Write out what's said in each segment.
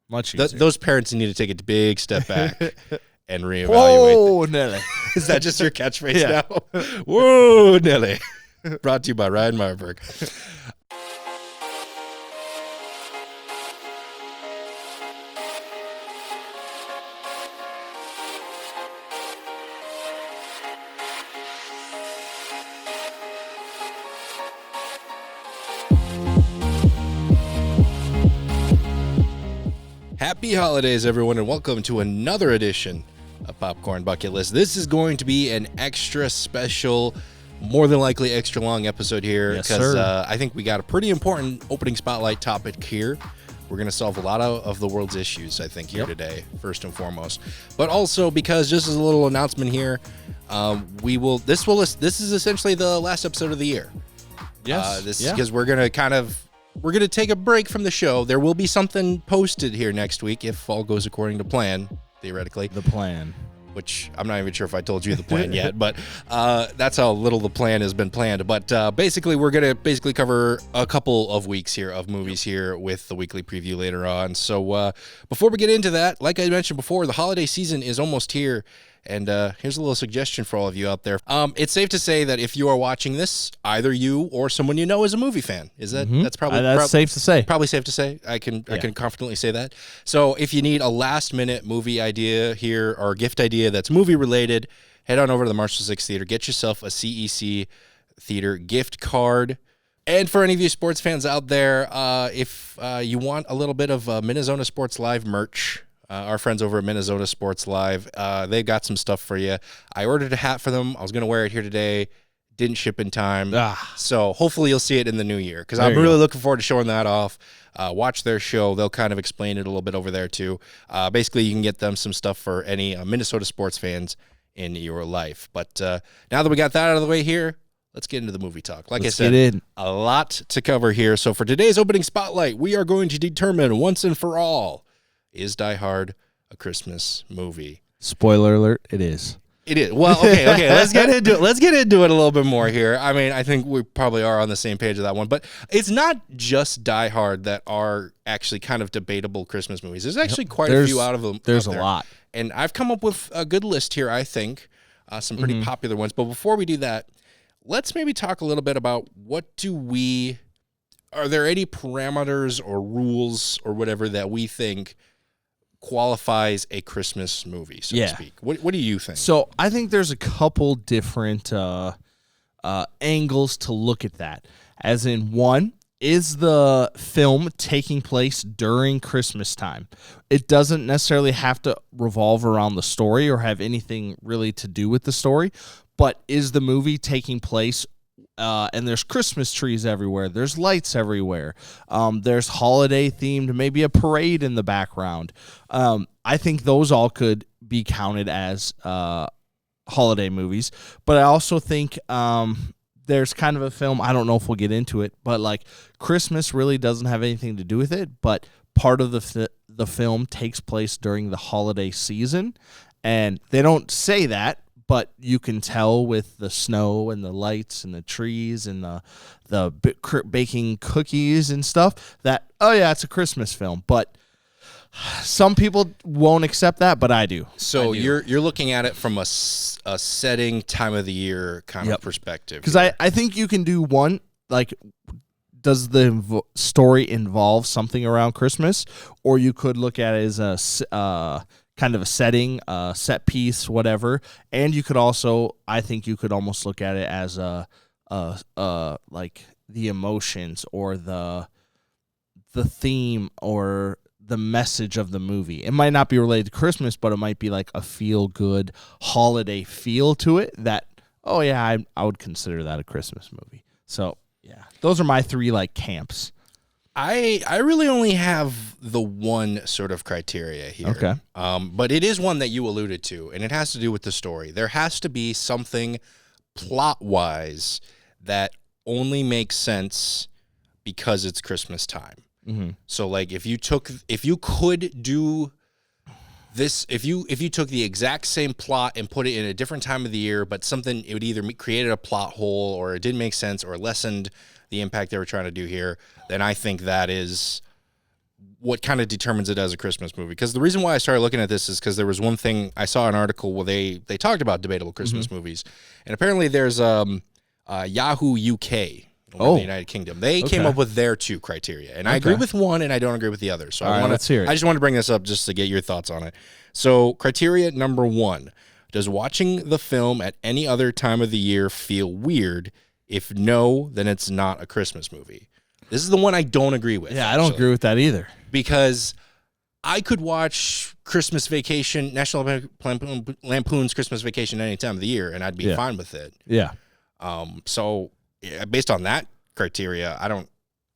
Much easier. Those parents need to take a big step back and reevaluate. Whoa, Nelly. Is that just your catchphrase Yeah. now? Whoa, Nelly. Brought to you by Ryan Marburg. Happy holidays, everyone, and welcome to another edition of Popcorn Bucket List. This is going to be an extra special, more than likely extra long episode here because I think we got a pretty important opening spotlight topic here. We're going to solve a lot of the world's issues, I think, here today, first and foremost. But also because, just as a little announcement here, this is essentially the last episode of the year. Yes. Because we're going to take a break from the show. There will be something posted here next week if all goes according to plan, theoretically. The plan. Which I'm not even sure if I told you the plan yet, but that's how little the plan has been planned. But basically, we're going to cover a couple of weeks here of movies here with the weekly preview later on. So before we get into that, like I mentioned before, the holiday season is almost here. And here's a little suggestion for all of you out there. It's safe to say that if you are watching this, either you or someone you know is a movie fan. Is that that's probably safe to say? Probably safe to say. I can confidently say that. So if you need a last minute movie idea here or gift idea that's movie related, head on over to the Marshall 6 Theater. Get yourself a CEC Theater gift card. And for any of you sports fans out there, if you want a little bit of Minnesota Sports Live merch. Our friends over at Minnesota Sports Live, they've got some stuff for you. I ordered a hat for them. I was going to wear it here today. Didn't ship in time. So hopefully you'll see it in the new year because I'm really looking forward to showing that off. Watch their show. They'll kind of explain it a little bit over there too. Basically, you can get them some stuff for any Minnesota sports fans in your life. But now that we got that out of the way here, let's get into the movie talk. Like I said, a lot to cover here. So for today's opening spotlight, we are going to determine once and for all, is Die Hard a Christmas movie? Spoiler alert, it is. It is. Well, okay. Let's get into it. Let's get into it a little bit more here. I mean, I think we probably are on the same page of that one, but it's not just Die Hard that are actually kind of debatable Christmas movies. There's actually quite a few out of them. There's a lot. And I've come up with a good list here, I think, some pretty popular ones. But before we do that, let's maybe talk a little bit about are there any parameters or rules or whatever that we think qualifies a Christmas movie, so to speak? What do you think? So I think there's a couple different angles to look at that. As in, one, is the film taking place during Christmas time? It doesn't necessarily have to revolve around the story or have anything really to do with the story, but is the movie taking place and there's Christmas trees everywhere. There's lights everywhere. There's holiday themed, maybe a parade in the background. I think those all could be counted as holiday movies. But I also think there's kind of a film, I don't know if we'll get into it, but like Christmas really doesn't have anything to do with it, but part of the film takes place during the holiday season. And they don't say that, but you can tell with the snow and the lights and the trees and the baking cookies and stuff that, oh yeah, it's a Christmas film. But some people won't accept that, but I do. So you're looking at it from a setting, time of the year kind of perspective. Because I think you can do one, like, does the story involve something around Christmas? Or you could look at it as a kind of a setting, set piece, whatever. And you could also, I think you could almost look at it as like the emotions or the theme or the message of the movie. It might not be related to Christmas, but it might be like a feel-good holiday feel to it that, oh yeah, I would consider that a Christmas movie. So yeah, those are my three like camps. I really only have the one sort of criteria here. Okay. But it is one that you alluded to, and it has to do with the story. There has to be something plot-wise that only makes sense because it's Christmas time. Mm-hmm. So, like, if you took the exact same plot and put it in a different time of the year, but something, it would either created a plot hole or it didn't make sense or lessened the impact they were trying to do here, then I think that is what kind of determines it as a Christmas movie. Because the reason why I started looking at this is because there was one thing, I saw an article where they talked about debatable Christmas movies. And apparently there's Yahoo UK, in the United Kingdom. They came up with their 2 criteria. And I agree with one and I don't agree with the other. So let's hear it. I just want to bring this up just to get your thoughts on it. So criteria number 1, does watching the film at any other time of the year feel weird? If no, then it's not a Christmas movie. This is the one I don't agree with. Yeah, I don't agree with that either. Because I could watch Christmas Vacation, National Lampoon's Christmas Vacation any time of the year, and I'd be fine with it. Yeah. So based on that criteria, I don't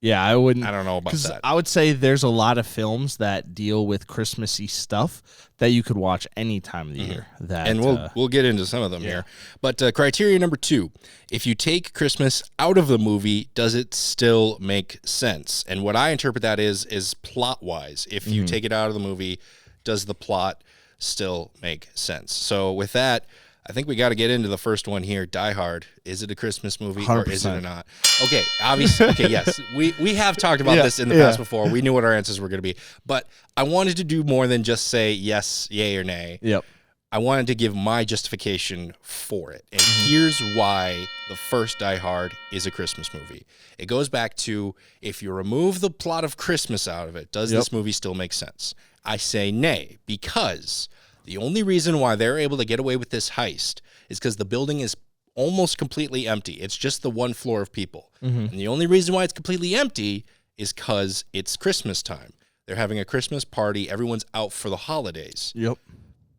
know about that. I would say there's a lot of films that deal with Christmassy stuff that you could watch any time of the year. And we'll get into some of them here. But criteria number 2, if you take Christmas out of the movie, does it still make sense? And what I interpret that is plot-wise. If you take it out of the movie, does the plot still make sense? So with that, I think we got to get into the first one here. Die Hard. Is it a Christmas movie 100%. or is it not? Okay, obviously. Okay, yes. We have talked about this in the past before. We knew what our answers were going to be. But I wanted to do more than just say yes, yay, or nay. Yep. I wanted to give my justification for it. And here's why the first Die Hard is a Christmas movie. It goes back to, if you remove the plot of Christmas out of it, does this movie still make sense? I say nay, because the only reason why they're able to get away with this heist is because the building is almost completely empty. It's just the one floor of people. And the only reason why it's completely empty is because it's Christmas time. They're having a Christmas party. Everyone's out for the holidays. Yep.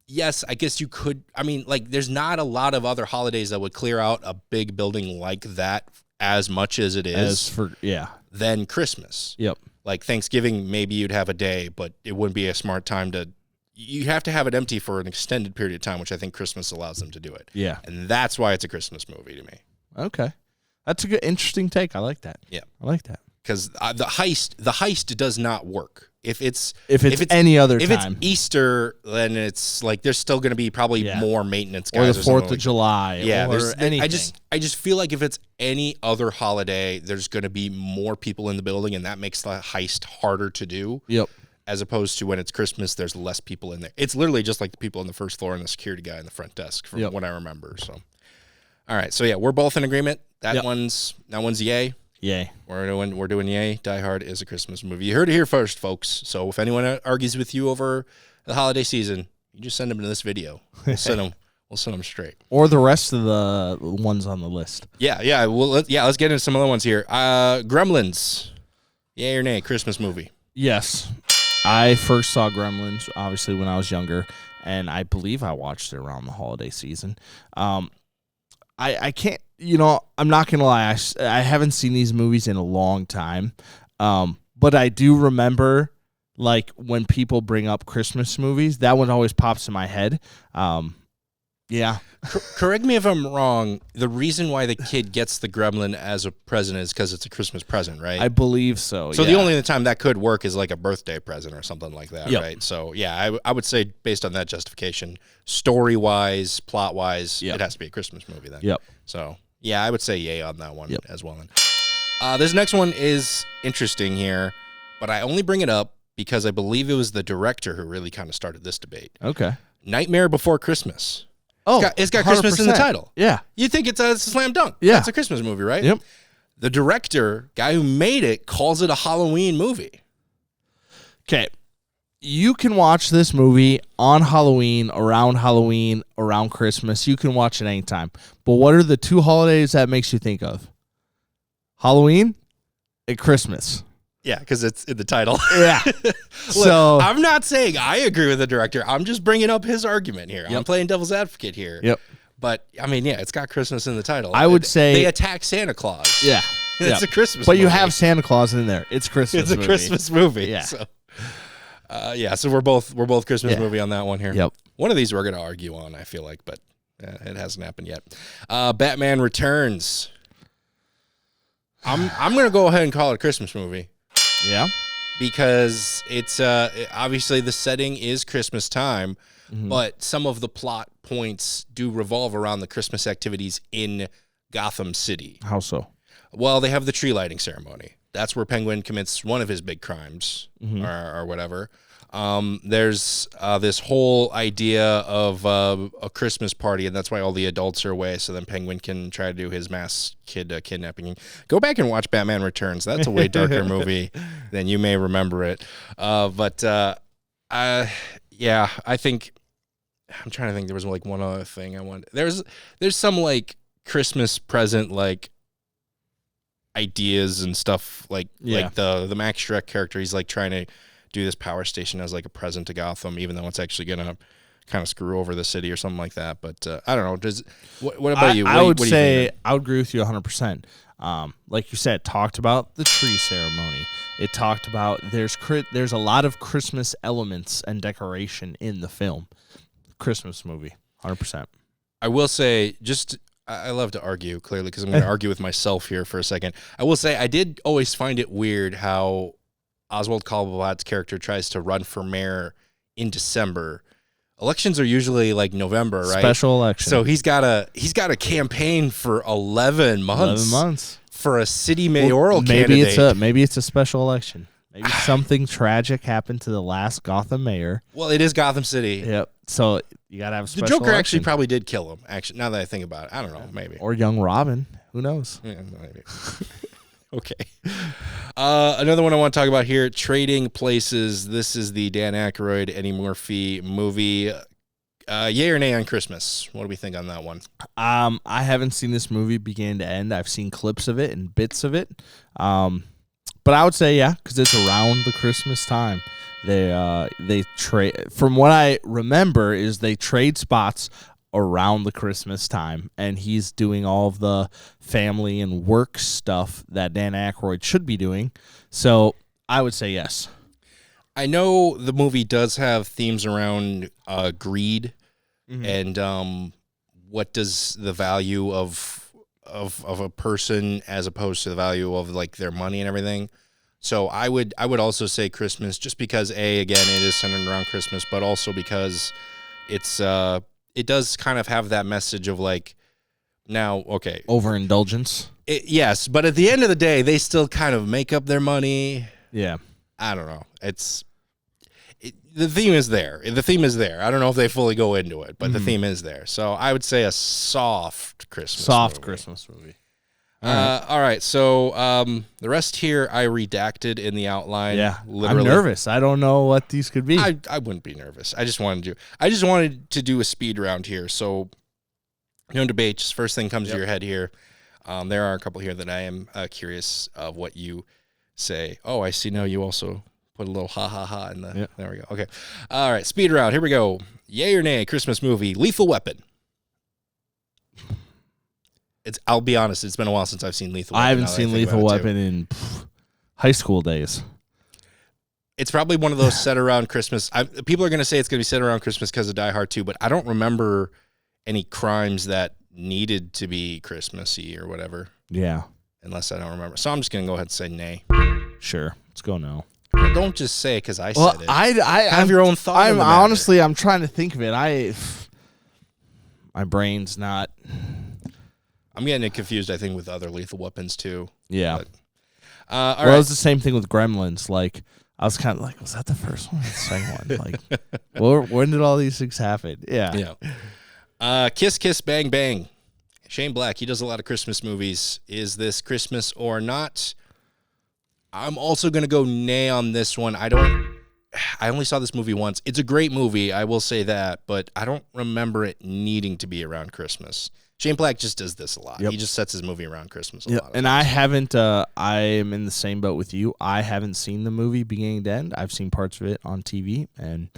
Yes, I guess you could. I mean, like, there's not a lot of other holidays that would clear out a big building like that as much as it is than Christmas. Yep. Like Thanksgiving, maybe you'd have a day, but it wouldn't be a smart time to. You have to have it empty for an extended period of time, which I think Christmas allows them to do it. Yeah. And that's why it's a Christmas movie to me. Okay. That's a good, interesting take. I like that. Yeah. I like that. Because the heist does not work. If it's any other time. If it's Easter, then it's like there's still going to be probably more maintenance guys. Or the 4th of July. Yeah. Or anything. I just feel like if it's any other holiday, there's going to be more people in the building, and that makes the heist harder to do. Yep. As opposed to when it's Christmas, there's less people in there. It's literally just like the people on the first floor and the security guy in the front desk, from what I remember. So, all right. So yeah, we're both in agreement. That one's yay. Yay. We're doing yay. Die Hard is a Christmas movie. You heard it here first, folks. So if anyone argues with you over the holiday season, you just send them to this video. We'll send them straight. Or the rest of the ones on the list. Yeah. Well, let's get into some other ones here. Gremlins. Yay or nay? Christmas movie. Yes. I first saw Gremlins, obviously, when I was younger, and I believe I watched it around the holiday season. I can't, I'm not going to lie, I haven't seen these movies in a long time, but I do remember, like, when people bring up Christmas movies, that one always pops in my head. Yeah. Correct me if I'm wrong. The reason why the kid gets the gremlin as a present is because it's a Christmas present, right? I believe so. So the only time that could work is like a birthday present or something like that, right? So yeah, I would say based on that justification, story wise, plot wise, it has to be a Christmas movie then. Yep. So yeah, I would say yay on that one as well. This next one is interesting here, but I only bring it up because I believe it was the director who really kind of started this debate. Okay. Nightmare Before Christmas. Oh, it's got Christmas in the title. Yeah. You think it's a slam dunk. Yeah. It's a Christmas movie, right? Yep. The director, guy who made it, calls it a Halloween movie. Okay. You can watch this movie on Halloween, around Christmas. You can watch it anytime. But what are the 2 holidays that makes you think of? Halloween and Christmas. Yeah, because it's in the title. Yeah. Look, so I'm not saying I agree with the director. I'm just bringing up his argument here. I'm playing devil's advocate here. Yep. But, I mean, yeah, it's got Christmas in the title. I would say... They attack Santa Claus. Yeah. It's a Christmas movie. But movie. you have Santa Claus in there. It's Christmas movie. It's a Christmas movie. Yeah. So, so we're both Christmas movie on that one here. Yep. One of these we're going to argue on, I feel like, but it hasn't happened yet. Batman Returns. I'm going to go ahead and call it a Christmas movie. Yeah. Because it's obviously the setting is Christmas time, but some of the plot points do revolve around the Christmas activities in Gotham City. How so? Well, they have the tree lighting ceremony. that's where Penguin commits one of his big crimes or whatever. There's this whole idea of a Christmas party, and that's why all the adults are away, so then Penguin can try to do his mass kid kidnapping. Go back and watch Batman Returns. That's a way darker movie than you may remember it. Yeah, I think I'm trying to think. There was like one other thing I wanted. There's some like Christmas present like ideas and stuff like the Max Shrek character. He's like trying to do this power station as like a present to Gotham, even though it's actually gonna kind of screw over the city or something like that. But I don't know. What about you? I would say I would agree with you 100%. Like you said, talked about the tree ceremony. It talked about there's a lot of Christmas elements and decoration in the film. Christmas movie, 100%. I will say, I love to argue, clearly, because I'm going to argue with myself here for a second. I will say I did always find it weird how Oswald Cobblepot's character tries to run for mayor in December. Elections are usually like November, right? Special election. So he's got a campaign for 11 months. 11 months. For a city mayoral candidate. Maybe it's a special election. Maybe something tragic happened to the last Gotham mayor. Well, it is Gotham City. Yep. So you got to have a special The Joker election. actually probably did kill him, actually, now that I think about it. I don't know, maybe. Or young Robin. Who knows? Yeah, maybe. Okay. Another one I want to talk about here, Trading Places. This is the Dan Aykroyd, Eddie Murphy movie. Yay or nay on Christmas? What do we think on that one? I haven't seen this movie beginning to end. I've seen clips of it and bits of it. But I would say, yeah, because it's around the Christmas time. They trade. From what I remember, is they trade spots around the Christmas time, and he's doing all of the family and work stuff that Dan Aykroyd should be doing. So I would say yes. I know the movie does have themes around greed and what does the value of a person as opposed to the value of like their money and everything. So I would also say Christmas, just because again it is centered around Christmas, but also because it does kind of have that message of like, now okay, overindulgence. Yes, but at the end of the day, they still kind of make up their money. Yeah. I don't know. The theme is there. The theme is there. I don't know if they fully go into it, but the theme is there. So I would say a soft Christmas movie. Christmas movie. All right. So the rest here I redacted in the outline. Yeah. Literally. I'm nervous. I don't know what these could be. I wouldn't be nervous. I just wanted to do a speed round here. So no debate. Just first thing comes to your head here. There are a couple here that I am curious of what you say. Oh, I see. Now you also put a little ha ha ha in the. Yep. There we go. Okay. All right. Speed round. Here we go. Yay or nay? Christmas movie. Lethal Weapon. I'll be honest. It's been a while since I've seen Lethal Weapon. I haven't seen Lethal Weapon in high school days. It's probably one of those set around Christmas. People are going to say it's going to be set around Christmas because of Die Hard 2, but I don't remember any crimes that needed to be Christmassy or whatever. Yeah. Unless I don't remember. So I'm just going to go ahead and say nay. Sure. Let's go no. Well, don't just say it because I said it. I have your own thought. I'm trying to think of it. My brain's not. I'm getting it confused, I think, with other Lethal Weapons too. Yeah. But, all right. It was the same thing with Gremlins. Like, I was kind of like, was that the first one or the second one? Like, when did all these things happen? Yeah. Yeah. Kiss Kiss Bang Bang. Shane Black, he does a lot of Christmas movies. Is this Christmas or not? I'm also going to go nay on this one. I only saw this movie once. It's a great movie, I will say that, but I don't remember it needing to be around Christmas. Shane Black just does this a lot. Yep. He just sets his movie around Christmas a lot. And I haven't, I am in the same boat with you. I haven't seen the movie beginning to end. I've seen parts of it on TV, and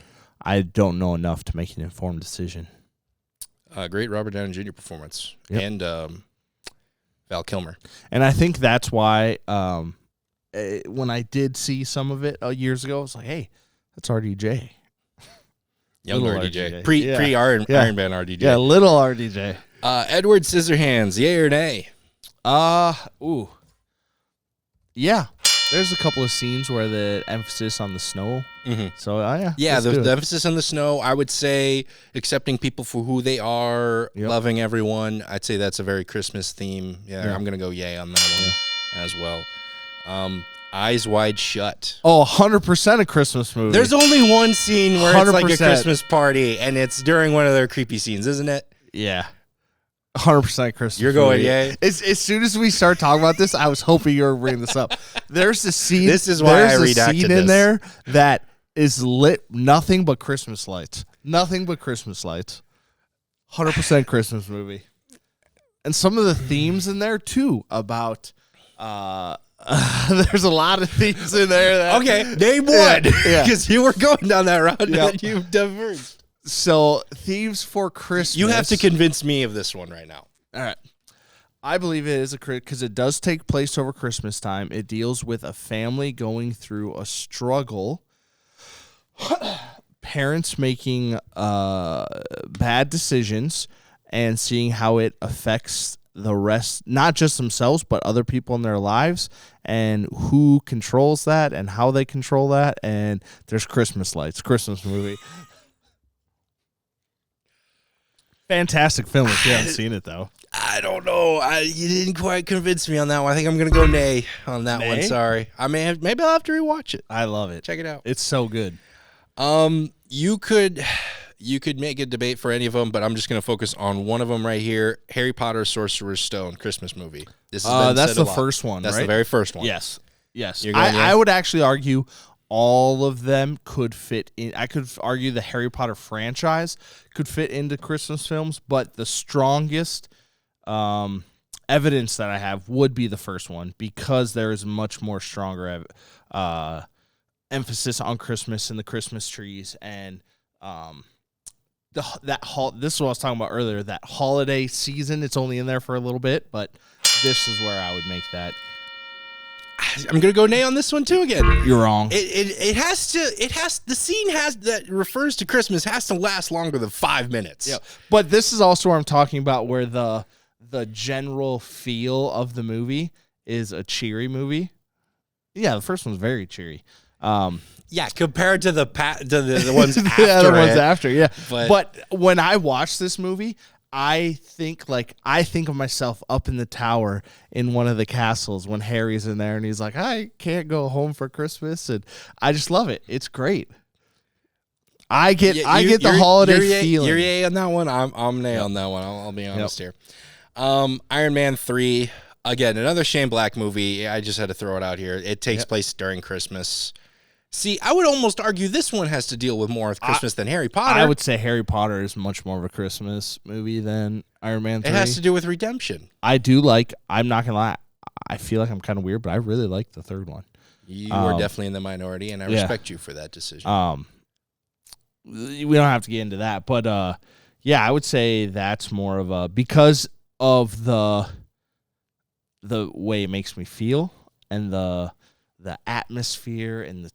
I don't know enough to make an informed decision. Great Robert Downey Jr. performance. Yep. And Val Kilmer. And I think that's why when I did see some of it years ago, I was like, hey, that's RDJ. Young RDJ. Pre-Iron Man RDJ. Yeah, little RDJ. Edward Scissorhands, yay or nay? Yeah. There's a couple of scenes where the emphasis on the snow. Mm-hmm. So, yeah, the emphasis on the snow, I would say accepting people for who they are, loving everyone. I'd say that's a very Christmas theme. Yeah. I'm going to go yay on that one as well. Eyes Wide Shut. Oh, 100% a Christmas movie. There's only one scene where it's like a 100%. Christmas party, and it's during one of their creepy scenes, isn't it? Yeah. 100% Christmas You're going, movie. yay? As soon as we start talking about this, I was hoping you were bringing this up. There's a scene. This is why I redacted scene in there that is lit nothing but Christmas lights. Nothing but Christmas lights. 100% Christmas movie. And some of the themes in there, too, about... there's a lot of themes in there. That, Okay, name one. Because Yeah. you were going down that route and you've diverged. So, themes for Christmas. You have to convince me of this one right now. All right. I believe it is because it does take place over Christmas time. It deals with a family going through a struggle. Parents making bad decisions and seeing how it affects the rest, not just themselves, but other people in their lives, and who controls that and how they control that. And there's Christmas lights, Christmas movie. Fantastic film if you haven't seen it, though. I don't know. You didn't quite convince me on that one. I think I'm going to go nay on that one. Sorry. Maybe I'll have to rewatch it. I love it. Check it out. It's so good. You could make a debate for any of them, but I'm just going to focus on one of them right here. Harry Potter, Sorcerer's Stone, Christmas movie. This has that's the first one, That's right? the very first one. Yes. I would actually argue all of them could fit in. I could argue the Harry Potter franchise could fit into Christmas films, but the strongest evidence that I have would be the first one because there is much more stronger emphasis on Christmas and the Christmas trees and this is what I was talking about earlier, that holiday season. It's only in there for a little bit, but this is where I would make that. I'm gonna go nay on this one too again. You're wrong. The scene that refers to Christmas has to last longer than 5 minutes. Yeah, but this is also where I'm talking about where the general feel of the movie is a cheery movie. Yeah, the first one's very cheery. Yeah, compared to the ones after. Yeah, the ones after. Yeah, but when I watch this movie, I think of myself up in the tower in one of the castles when Harry's in there and he's like, I can't go home for Christmas, and I just love it. It's great. I get the holiday feeling. You're yay on that one. I'm nay on that one. I'll be honest here. Iron Man 3, again, another Shane Black movie. I just had to throw it out here. It takes place during Christmas. See, I would almost argue this one has to deal with more with Christmas than Harry Potter. I would say Harry Potter is much more of a Christmas movie than Iron Man 3. It has to do with redemption. I'm not going to lie, I feel like I'm kind of weird, but I really like the third one. You are definitely in the minority, and I respect you for that decision. We don't have to get into that, but I would say that's more of a, because of the way it makes me feel and the atmosphere and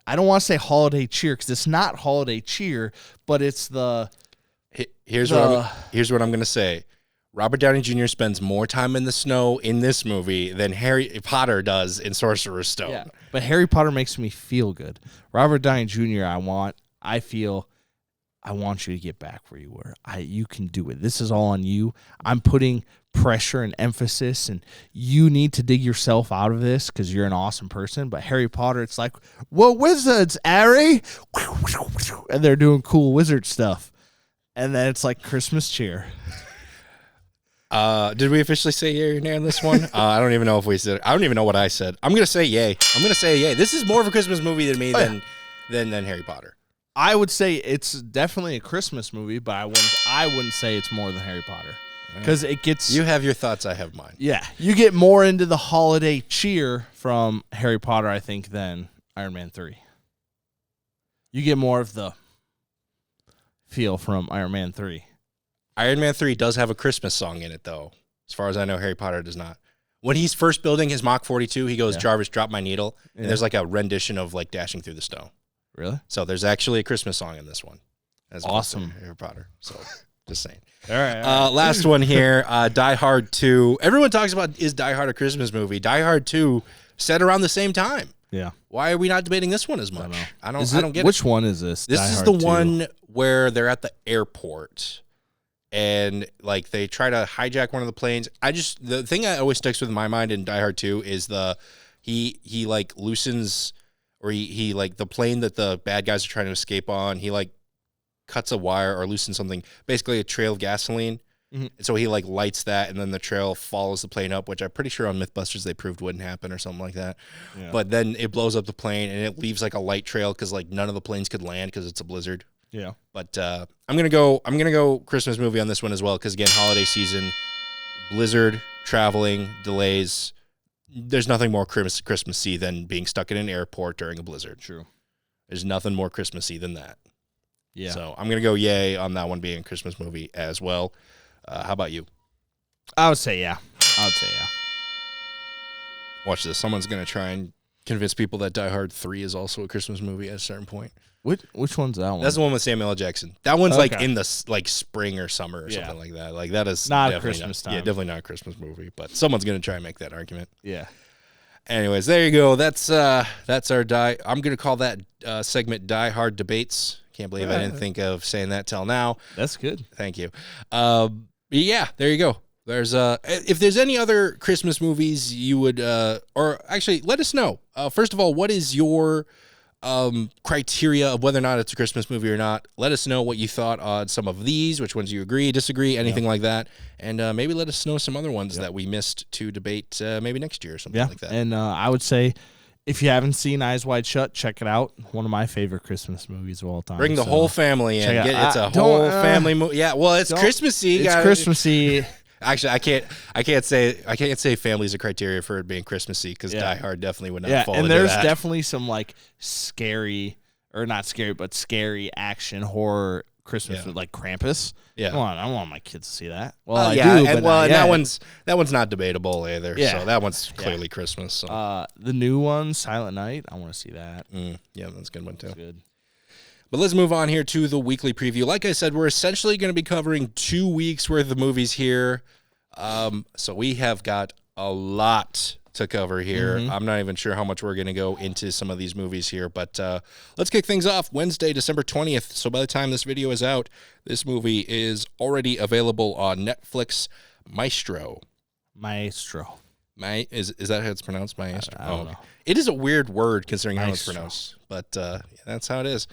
I don't want to say holiday cheer because it's not holiday cheer, but it's here's what I'm going to say. Robert Downey Jr. spends more time in the snow in this movie than Harry Potter does in Sorcerer's Stone. Yeah, but Harry Potter makes me feel good. Robert Downey Jr. I want you to get back where you were. You can do it. This is all on you. I'm putting pressure and emphasis, and you need to dig yourself out of this because you're an awesome person. But Harry Potter, it's like, well, wizards, Harry, and they're doing cool wizard stuff, and then it's like Christmas cheer. Did we officially say yay or nay on this one? I don't even know if we said. I don't even know what I said. I'm gonna say yay. This is more of a Christmas movie than me than Harry Potter. I would say it's definitely a Christmas movie, but I wouldn't say it's more than Harry Potter because it gets. You have your thoughts. I have mine. Yeah, you get more into the holiday cheer from Harry Potter, I think, than Iron Man 3. You get more of the feel from Iron Man 3. Iron Man 3 does have a Christmas song in it, though. As far as I know, Harry Potter does not. When he's first building his Mach 42, he goes, Jarvis, drop my needle. And there's like a rendition of like Dashing Through the Snow. Really? So there's actually a Christmas song in this one. As awesome. Harry Potter. So just saying. All right. Last one here, Die Hard 2. Everyone talks about, is Die Hard a Christmas movie? Die Hard 2 set around the same time. Yeah. Why are we not debating this one as much? I don't get it. Which one is this? This is the one where they're at the airport and like they try to hijack one of the planes. The thing that always sticks with my mind in Die Hard 2 is he like loosens, or he like the plane that the bad guys are trying to escape on, he like cuts a wire or loosens something, basically a trail of gasoline. And so he like lights that, and then the trail follows the plane up, which I'm pretty sure on Mythbusters they proved wouldn't happen or something like that. Yeah. But then it blows up the plane, and it leaves like a light trail because like none of the planes could land because it's a blizzard. Yeah. But I'm gonna go Christmas movie on this one as well, because again, holiday season, blizzard, traveling, delays. There's nothing more Christmassy than being stuck in an airport during a blizzard. True. There's nothing more Christmassy than that. Yeah. So I'm gonna go yay on that one being a Christmas movie as well. How about you? I would say yeah. Watch this. Someone's going to try and convince people that Die Hard 3 is also a Christmas movie at a certain point. Which one's that one? That's the one with Samuel L. Jackson. That one's like in the like spring or summer or something like that. Like that is not Christmas time. Yeah, definitely not a Christmas movie, but someone's going to try and make that argument. Yeah. Anyways, there you go. That's our I'm going to call that segment Die Hard Debates. Can't believe I didn't think of saying that till now. That's good. Thank you. Yeah, there you go. There's if there's any other Christmas movies you would or actually let us know. First of all, what is your criteria of whether or not it's a Christmas movie or not? Let us know what you thought on some of these, which ones you agree, disagree, anything like that. And maybe let us know some other ones that we missed to debate maybe next year or something like that. And I would say if you haven't seen Eyes Wide Shut, check it out. One of my favorite Christmas movies of all time. Bring the whole family in. It's a whole family movie. Yeah, well, it's Christmassy. It's Christmassy. Actually, I can't say family's a criteria for it being Christmassy, because Die Hard definitely would not fall into that. And there's definitely some like scary, or not scary, but scary action horror Christmas with like Krampus. Yeah, come on, I want my kids to see that. Well, I do, and, but and that one's not debatable either. Yeah. So that one's clearly Christmas. So. The new one, Silent Night, I want to see that. Yeah, that's a good one too. That's good. But let's move on here to the weekly preview. Like I said, we're essentially going to be covering 2 weeks worth of movies here. So we have got a lot to cover here. I'm not even sure how much we're going to go into some of these movies here, but let's kick things off. Wednesday, December 20th. So by the time this video is out, this movie is already available on Netflix. Maestro. Is that how it's pronounced? Maestro? I don't know. It is a weird word considering how it's pronounced, but that's how it is.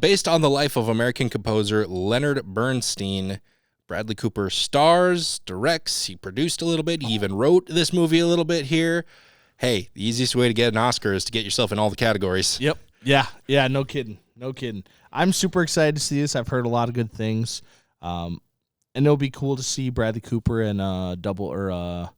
Based on the life of American composer Leonard Bernstein, Bradley Cooper stars, directs, he produced a little bit, he even wrote this movie a little bit here. Hey, the easiest way to get an Oscar is to get yourself in all the categories. Yep. Yeah, no kidding. I'm super excited to see this. I've heard a lot of good things. And it'll be cool to see Bradley Cooper in double or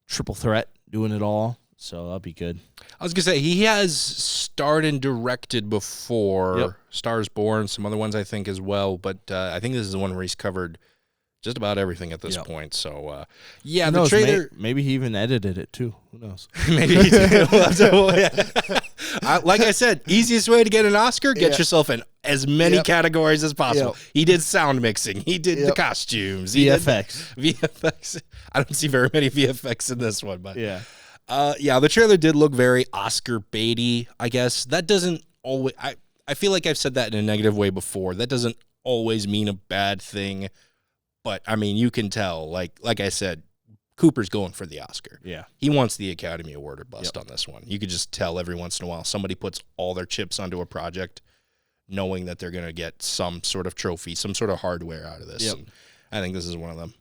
triple threat doing it all. So that'll be good. I was going to say, he has starred and directed before. Yep. Stars Born, some other ones I think as well. But I think this is the one where he's covered just about everything at this point. So, yeah, the trailer. Maybe he even edited it too. Who knows? Maybe he did. Like I said, easiest way to get an Oscar, get yourself in as many categories as possible. He did sound mixing. He did the costumes. VFX. I don't see very many VFX in this one, but the trailer did look very Oscar baity, I guess. That doesn't always. I feel like I've said that in a negative way before. That doesn't always mean a bad thing. But, I mean, you can tell, like I said, Cooper's going for the Oscar. Yeah. He wants the Academy Award or bust on this one. You could just tell every once in a while somebody puts all their chips onto a project knowing that they're going to get some sort of trophy, some sort of hardware out of this. Yep. And I think this is one of them.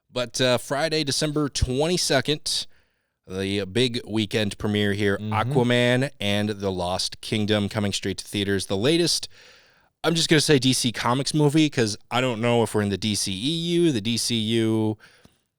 But Friday, December 22nd, the big weekend premiere here, Aquaman and the Lost Kingdom coming straight to theaters. The latest... I'm just going to say DC Comics movie, because I don't know if we're in the DCEU, the DCU.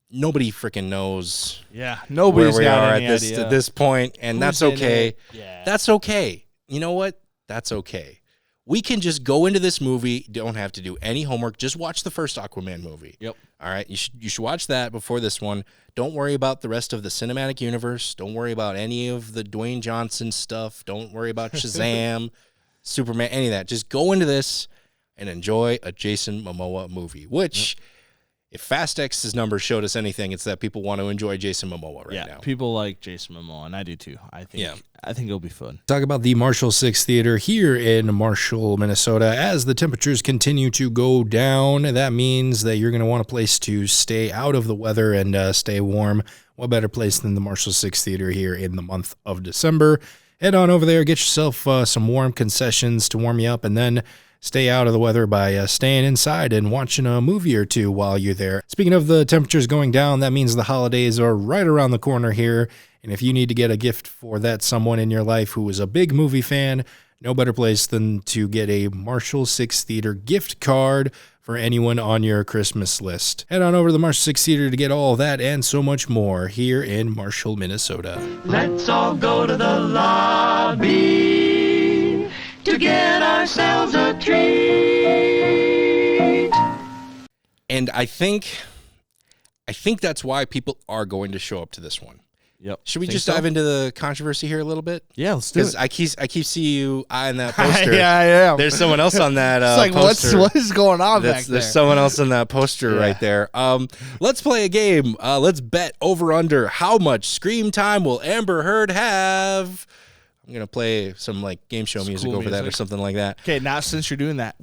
Nobody freaking knows. Yeah, nobody's where we got are any at idea. this point, and that's okay. Yeah. That's okay. You know what? That's okay. We can just go into this movie. Don't have to do any homework. Just watch the first Aquaman movie. Yep. All right. You should watch that before this one. Don't worry about the rest of the cinematic universe. Don't worry about any of the Dwayne Johnson stuff. Don't worry about Shazam. Superman, any of that. Just go into this and enjoy a Jason Momoa movie, which, if Fast X's numbers showed us anything, it's that people want to enjoy Jason Momoa right now. People like Jason Momoa, and I do too. I think it'll be fun. Talk about the Marshall 6 Theater here in Marshall, Minnesota. As the temperatures continue to go down, that means that you're going to want a place to stay out of the weather and stay warm. What better place than the Marshall 6 Theater here in the month of December? Head on over there, get yourself some warm concessions to warm you up, and then stay out of the weather by staying inside and watching a movie or two while you're there. Speaking of the temperatures going down, that means the holidays are right around the corner here. And if you need to get a gift for that someone in your life who is a big movie fan, no better place than to get a Marshall 6 Theater gift card for anyone on your Christmas list. Head on over to the Marshall 6 Theater to get all that and so much more here in Marshall, Minnesota. Let's all go to the lobby to get ourselves a treat. And I think that's why people are going to show up to this one. Yep. Should we just dive into the controversy here a little bit? Yeah, let's do it. I keep seeing you eyeing that poster. Yeah. There's someone else on that it's like, poster. what is going on back there? There's someone else on that poster right there. Let's play a game. Let's bet over under how much screen time will Amber Heard have. I'm going to play some like game show music over that or something like that. Okay, now since you're doing that,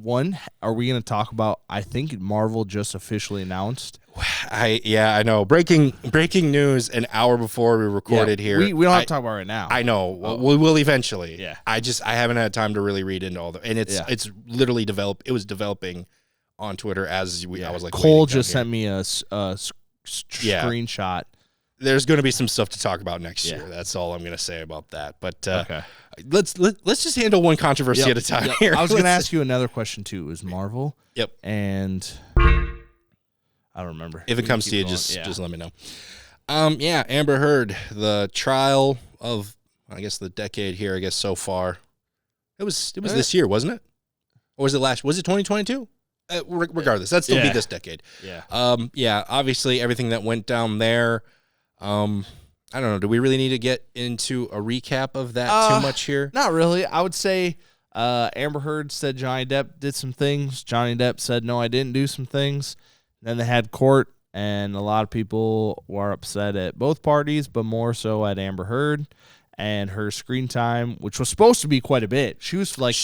are we going to talk about, I think Marvel just officially announced. I know. Breaking news an hour before we recorded here. We don't have to talk about it right now. I know. We will eventually. Yeah. I haven't had time to really read into all the, and it's literally it was developing on Twitter I was like, Cole just sent me a screenshot. There's going to be some stuff to talk about next year. That's all I'm going to say about that. But let's just handle one controversy at a time here. I was going to ask you another question too. It was Marvel. Yep. And I don't remember. If it comes to you, just let me know. Amber Heard, the trial of, I guess, the decade here, I guess, so far. It was this year, wasn't it? Or was it was it 2022? Regardless, that'd still be this decade. Yeah. Obviously, everything that went down there. I don't know. Do we really need to get into a recap of that too much here? Not really. I would say Amber Heard said Johnny Depp did some things. Johnny Depp said, no, I didn't do some things. Then they had court, and a lot of people were upset at both parties, but more so at Amber Heard and her screen time, which was supposed to be quite a bit. She was like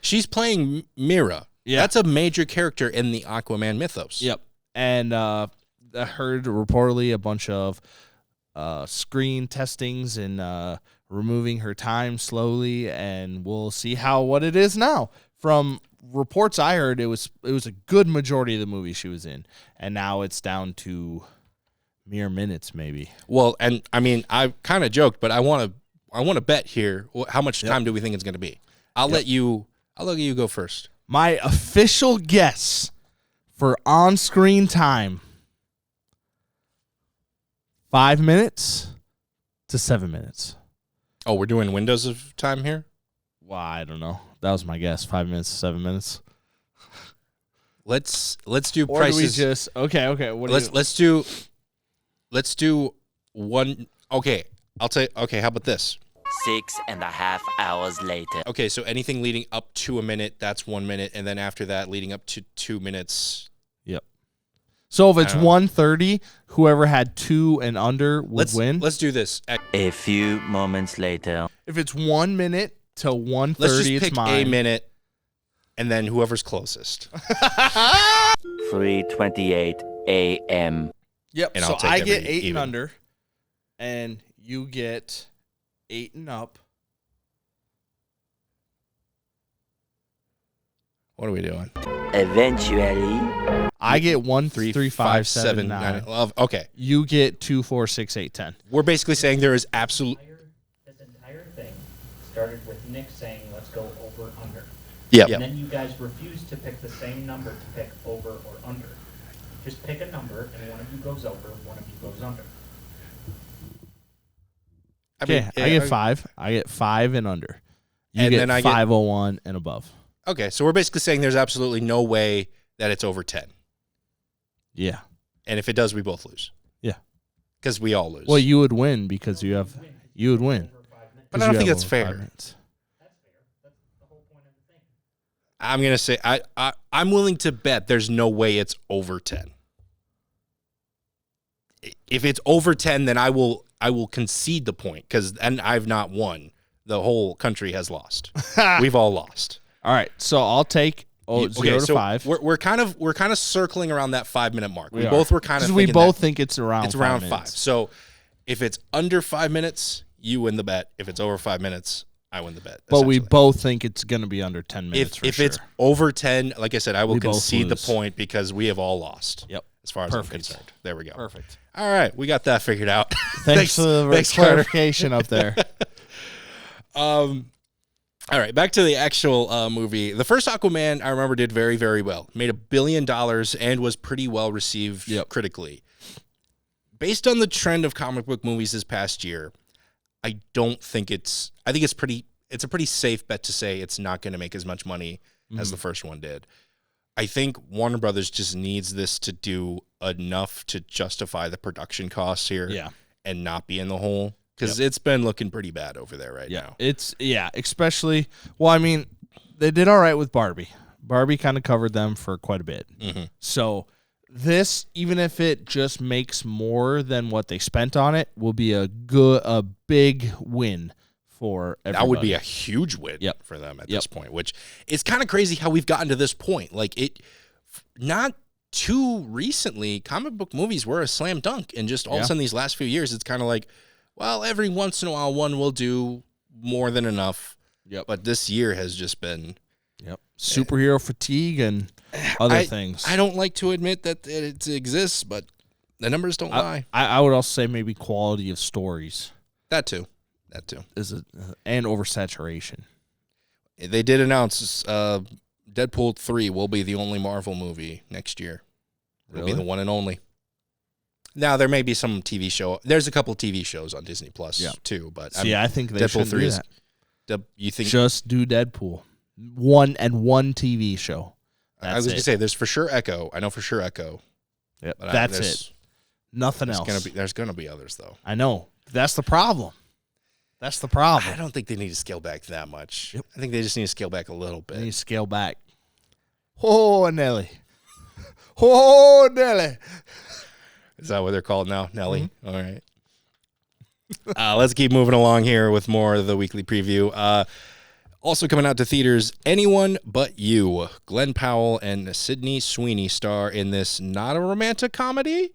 she's playing Mira. Yeah. That's a major character in the Aquaman mythos. Yep. And Heard reportedly a bunch of screen testings and removing her time slowly, and we'll see what it is now. From reports I heard, it was a good majority of the movie she was in, and now it's down to mere minutes maybe. Well, and I mean, I kind of joked, but I want to bet here. How much time do we think it's going to be? I'll let you go first. My official guess for on-screen time: 5 minutes to 7 minutes. Oh, we're doing windows of time here? Well, I don't know. That was my guess. 5 minutes to 7 minutes. Let's do or prices. Do we just okay? What let's do one. Okay, I'll tell you. Okay, how about this? 6.5 hours later. Okay, so anything leading up to a minute, that's 1 minute, and then after that, leading up to 2 minutes. Yep. So if it's 1:30, whoever had 2 and under would win. Let's do this. A few moments later. If it's 1 minute to 1:30, let's just it's pick mine. a minute, and then whoever's closest. 3:28 a.m. Yep. And so I'll take I get 8 even. and under, and you get 8 and up. What are we doing? Eventually, I get 1, 3, 5, 7, 9. 11. Okay. You get 2, 4, 6, 8, 10. We're basically saying there is absolute. This entire thing started with Nick saying, let's go over under. Yeah. And then you guys refused to pick the same number to pick over or under. Just pick a number, and one of you goes over, one of you goes under. Okay, I get 5. I get 5 and under. You And get then I get- 501 and above. Okay, so we're basically saying there's absolutely no way that it's over 10. Yeah. And if it does, we both lose. Yeah. Because we all lose. Well, you would win because you would win. But I don't think that's fair. That's fair. That's the whole point of the thing. I'm going to say I'm willing to bet there's no way it's over 10. if it's over 10, then I will concede the point because then I've not won. The whole country has lost. We've all lost. All right, so I'll take 0 to 5. We're kind of circling around that 5 minute mark. We both were kind of we both think it's around. It's around 5. minutes. So if it's under 5 minutes, you win the bet. If it's over 5 minutes, I win the bet. But we both think it's going to be under 10 minutes. If it's over 10, like I said, I will concede the point because we have all lost. Yep. As far as I'm concerned. There we go. Perfect. All right, we got that figured out. Thanks for the clarification up there. All right, back to the actual movie. The first Aquaman, I remember, did very, very well. Made $1 billion and was pretty well received critically. Based on the trend of comic book movies this past year, I think it's a pretty safe bet to say it's not going to make as much money as the first one did. I think Warner Brothers just needs this to do enough to justify the production costs here and not be in the hole. Because it's been looking pretty bad over there right now. Especially, well, I mean, they did all right with Barbie. Barbie kind of covered them for quite a bit. Mm-hmm. So this, even if it just makes more than what they spent on it, will be a big win for everybody. That would be a huge win for them at this point, which is kind of crazy how we've gotten to this point. Like, not too recently, comic book movies were a slam dunk. And just all of a sudden these last few years, it's kind of like, well, every once in a while, one will do more than enough. Yep. But this year has just been superhero fatigue and other things. I don't like to admit that it exists, but the numbers don't lie. I would also say maybe quality of stories. That too. And oversaturation. They did announce Deadpool 3 will be the only Marvel movie next year. It'll be the one and only. Now, there may be some TV show. There's a couple TV shows on Disney Plus too, but I think they should do that. You think just do Deadpool, one TV show. I was going to say there's for sure Echo. I know for sure Echo. Yep, that's it. Nothing else. There's going to be others though. I know. That's the problem. I don't think they need to scale back that much. Yep. I think they just need to scale back a little bit. They need to scale back. Oh, Nelly. Oh, Nelly. Is that what they're called now, Nelly? Mm-hmm. All right. Let's keep moving along here with more of the weekly preview. Also coming out to theaters, Anyone But You. Glenn Powell and Sydney Sweeney star in this not a romantic comedy.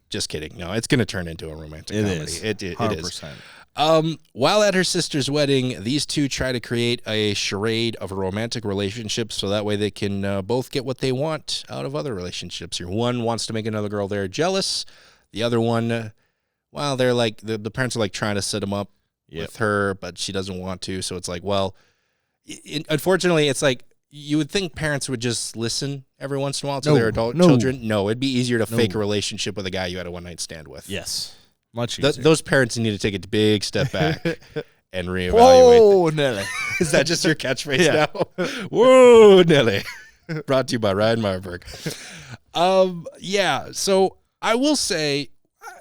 Just kidding. No, it's going to turn into a romantic comedy. It is. 100%. While at her sister's wedding, these two try to create a charade of a romantic relationship so that way they can both get what they want out of other relationships here. One wants to make another girl there jealous. The other one, they're like, the parents are like trying to set him up with her, but she doesn't want to. So it's like, unfortunately, it's like you would think parents would just listen every once in a while to their adult children. No, it'd be easier to fake a relationship with a guy you had a one-night stand with. Yes. Much easier. Those parents need to take a big step back and reevaluate. Whoa, Nelly. Is that just your catchphrase now? Whoa, Nelly. Brought to you by Ryan Marburg. So I will say,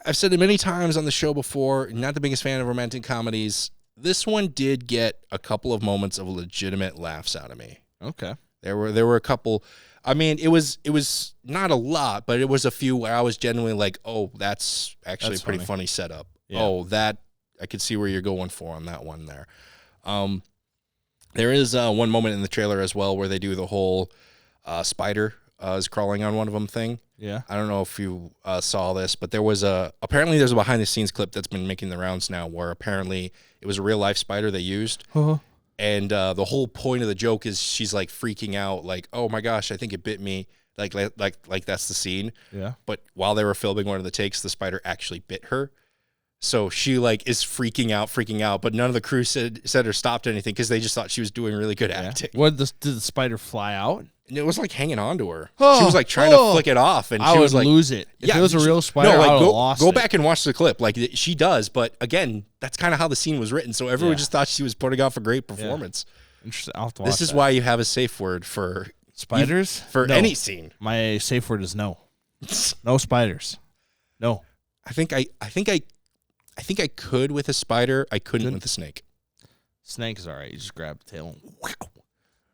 I've said it many times on the show before, not the biggest fan of romantic comedies. This one did get a couple of moments of legitimate laughs out of me. Okay. There were a couple. I mean, it was not a lot, but it was a few where I was genuinely like, oh, that's actually a pretty funny setup. Yeah. Oh, that I could see where you're going for on that one there. There is one moment in the trailer as well where they do the whole spider is crawling on one of them thing. Yeah. I don't know if you saw this, but there's a behind the scenes clip that's been making the rounds now where apparently it was a real life spider they used. Uh-huh. And the whole point of the joke is she's like freaking out, like, "Oh my gosh, I think it bit me." Like that's the scene. Yeah. But while they were filming one of the takes, the spider actually bit her. So she like is freaking out. But none of the crew said or stopped anything because they just thought she was doing really good acting. What did the spider fly out? And it was like hanging on to her. She was like trying to flick it off, and I she was would like, lose it. If it was a real spider, I would have lost go it. back and watch the clip. Like she does, but again, that's kind of how the scene was written. So everyone just thought she was putting off a great performance. Interesting. I'll have to watch this is why you have a safe word for spiders for any scene. My safe word is no. No spiders. No. I think I could with a spider. I couldn't with a snake. Snake is all right. You just grab the tail.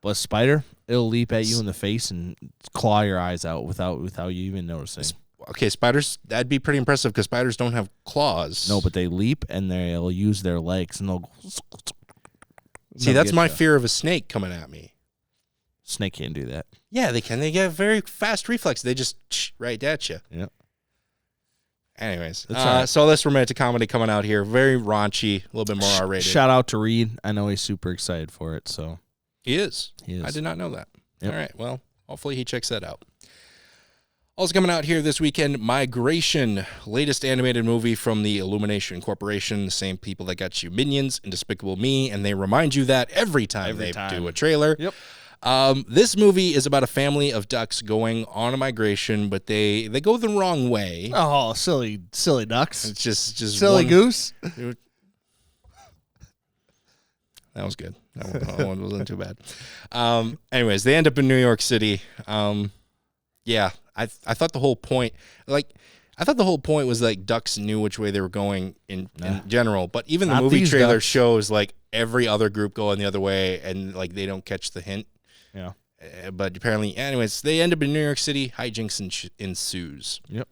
But a spider, it'll leap at you in the face and claw your eyes out without you even noticing. okay, spiders, that'd be pretty impressive because spiders don't have claws. No, but they leap and they'll use their legs and they'll. See, that's my fear of a snake coming at me. Snake can't do that. Yeah, they can. They get very fast reflex. They just right at you. Yep. Anyways, right. So this romantic comedy coming out here, very raunchy, a little bit more R-rated. Shout out to Reed. I know he's super excited for it. So He is. I did not know that. Yep. All right. Well, hopefully he checks that out. Also coming out here this weekend, Migration, latest animated movie from the Illumination Corporation, the same people that got you Minions and Despicable Me, and they remind you that every time they do a trailer. Yep. This movie is about a family of ducks going on a migration, but they go the wrong way. Oh, silly ducks. It's just silly goose. That was good. That one wasn't too bad. Anyways, they end up in New York City. Yeah, I thought the whole point, was like ducks knew which way they were going in general. But even the movie trailer shows like every other group going the other way, and like they don't catch the hint. Yeah. But apparently, anyways, they end up in New York City. Hijinks ensues. Yep.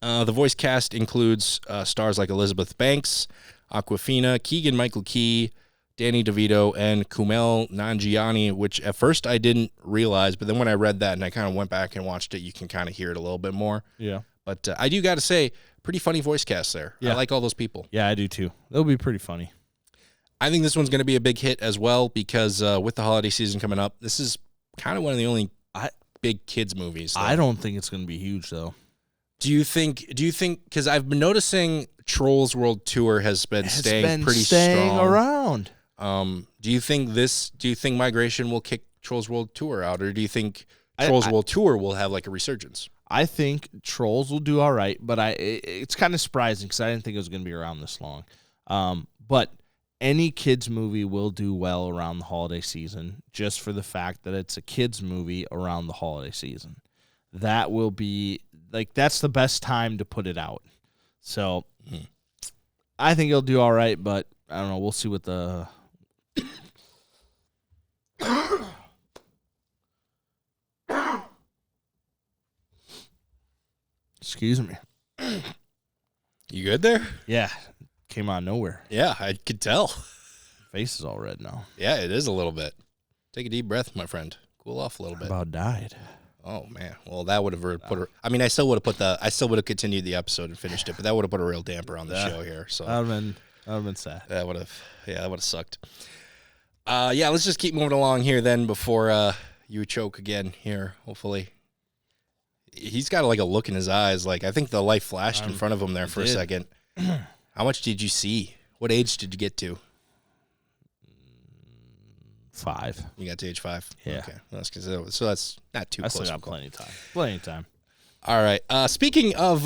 The voice cast includes stars like Elizabeth Banks, Awkwafina, Keegan-Michael Key, Danny DeVito, and Kumail Nanjiani, which at first I didn't realize, but then when I read that and I kind of went back and watched it, you can kind of hear it a little bit more. Yeah. But I do got to say, pretty funny voice cast there. Yeah. I like all those people. Yeah, I do too. It'll be pretty funny. I think this one's going to be a big hit as well because with the holiday season coming up, this is kind of one of the only big kids movies. I don't think it's going to be huge though. Do you think, because I've been noticing Trolls World Tour has been staying pretty strong around. Do you think Migration will kick Trolls World Tour out, or do you think Trolls World Tour will have like a resurgence? I think Trolls will do all right, but it's kind of surprising because I didn't think it was going to be around this long. But any kids movie will do well around the holiday season, just for the fact that it's a kids movie around the holiday season. That will be like that's the best time to put it out. So I think it'll do all right, but I don't know. We'll see what the Excuse me. You good there? Yeah. Came out of nowhere. Yeah, I could tell. Face is all red now. Yeah, it is a little bit. Take a deep breath, my friend. Cool off a little bit. About died. Oh man. Well, that would have put. I mean, I still would have continued the episode and finished it, but that would have put a real damper on the show here. So that would have been sad. That would have sucked. Yeah, let's just keep moving along here then before you choke again here. Hopefully, he's got like a look in his eyes. Like I think the light flashed in front of him there for a second. How much did you see? What age did you get to? 5. You got to age 5? Yeah. Okay. So that's not too close. I still got plenty of time. Plenty of time. All right. Speaking of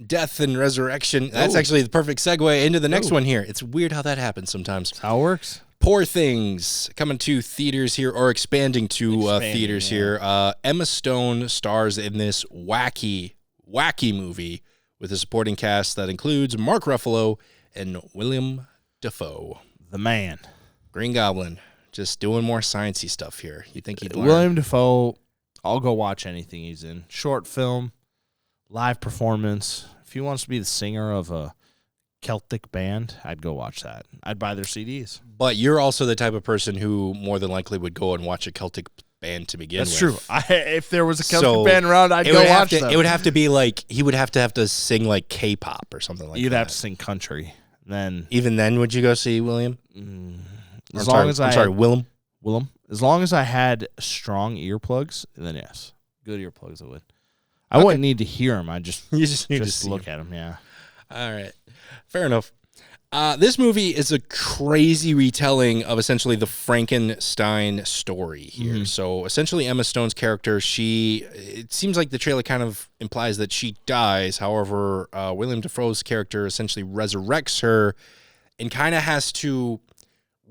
death and resurrection, that's actually the perfect segue into the next one here. It's weird how that happens sometimes. That's how it works. Poor Things coming to theaters here, or expanding to theaters here. Emma Stone stars in this wacky movie with a supporting cast that includes Mark Ruffalo and Willem Dafoe. The man. Green Goblin. Just doing more sciencey stuff here. You think he'd learn? Willem Dafoe, I'll go watch anything he's in. Short film, live performance. If he wants to be the singer of a Celtic band, I'd go watch that. I'd buy their CDs. But you're also the type of person who more than likely would go and watch a Celtic band to begin with. That's true. If there was a Celtic band around, I'd go watch them. It would have to be like, he would have to sing like K-pop or something like that. You'd have to sing country. Even then, would you go see William? Willem. As long as I had strong earplugs, then yes. Good earplugs I would. I wouldn't need to hear them. I just you just need to look at them, yeah. All right. Fair enough. This movie is a crazy retelling of essentially the Frankenstein story here. Mm-hmm. So essentially Emma Stone's character, it seems like the trailer kind of implies that she dies. However, Willem Dafoe's character essentially resurrects her and kind of has to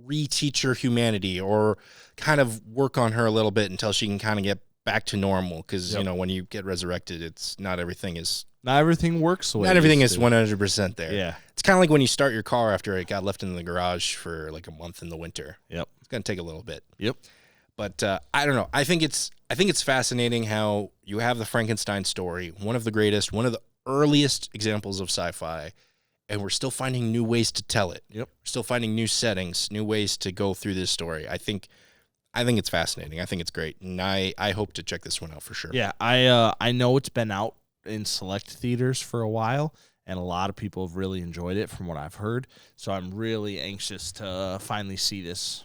reteach her humanity or kind of work on her a little bit until she can kind of get back to normal. Because, you know, when you get resurrected, not everything works the way not everything is 100% there. Yeah. It's kind of like when you start your car after it got left in the garage for like a month in the winter. Yep. It's going to take a little bit. Yep. But I don't know. I think it's fascinating how you have the Frankenstein story, one of the greatest, one of the earliest examples of sci-fi, and we're still finding new ways to tell it. Yep. We're still finding new settings, new ways to go through this story. I think it's fascinating. I think it's great, and I hope to check this one out for sure. Yeah, I know it's been out in select theaters for a while, and a lot of people have really enjoyed it from what I've heard. So I'm really anxious to finally see this.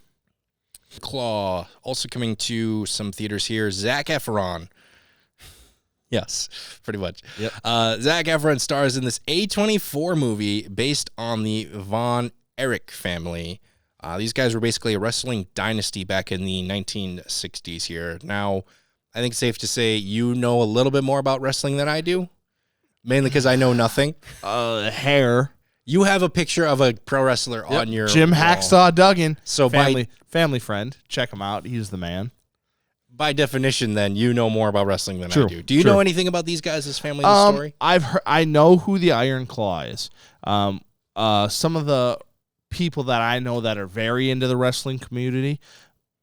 Claw, also coming to some theaters here. Zac Efron. Yes, pretty much. Yep. Zac Efron stars in this A24 movie based on the Von Erich family. These guys were basically a wrestling dynasty back in the 1960s here. Now, I think it's safe to say you know a little bit more about wrestling than I do, mainly because I know nothing. Hair. You have a picture of a pro wrestler on your Jim wall. Hacksaw Duggan. So family friend. Check him out. He's the man. By definition, then, you know more about wrestling than True, I do. Do you true. know anything about these guys, this family, this story? I know who the Iron Claw is. Some of the people that I know that are very into the wrestling community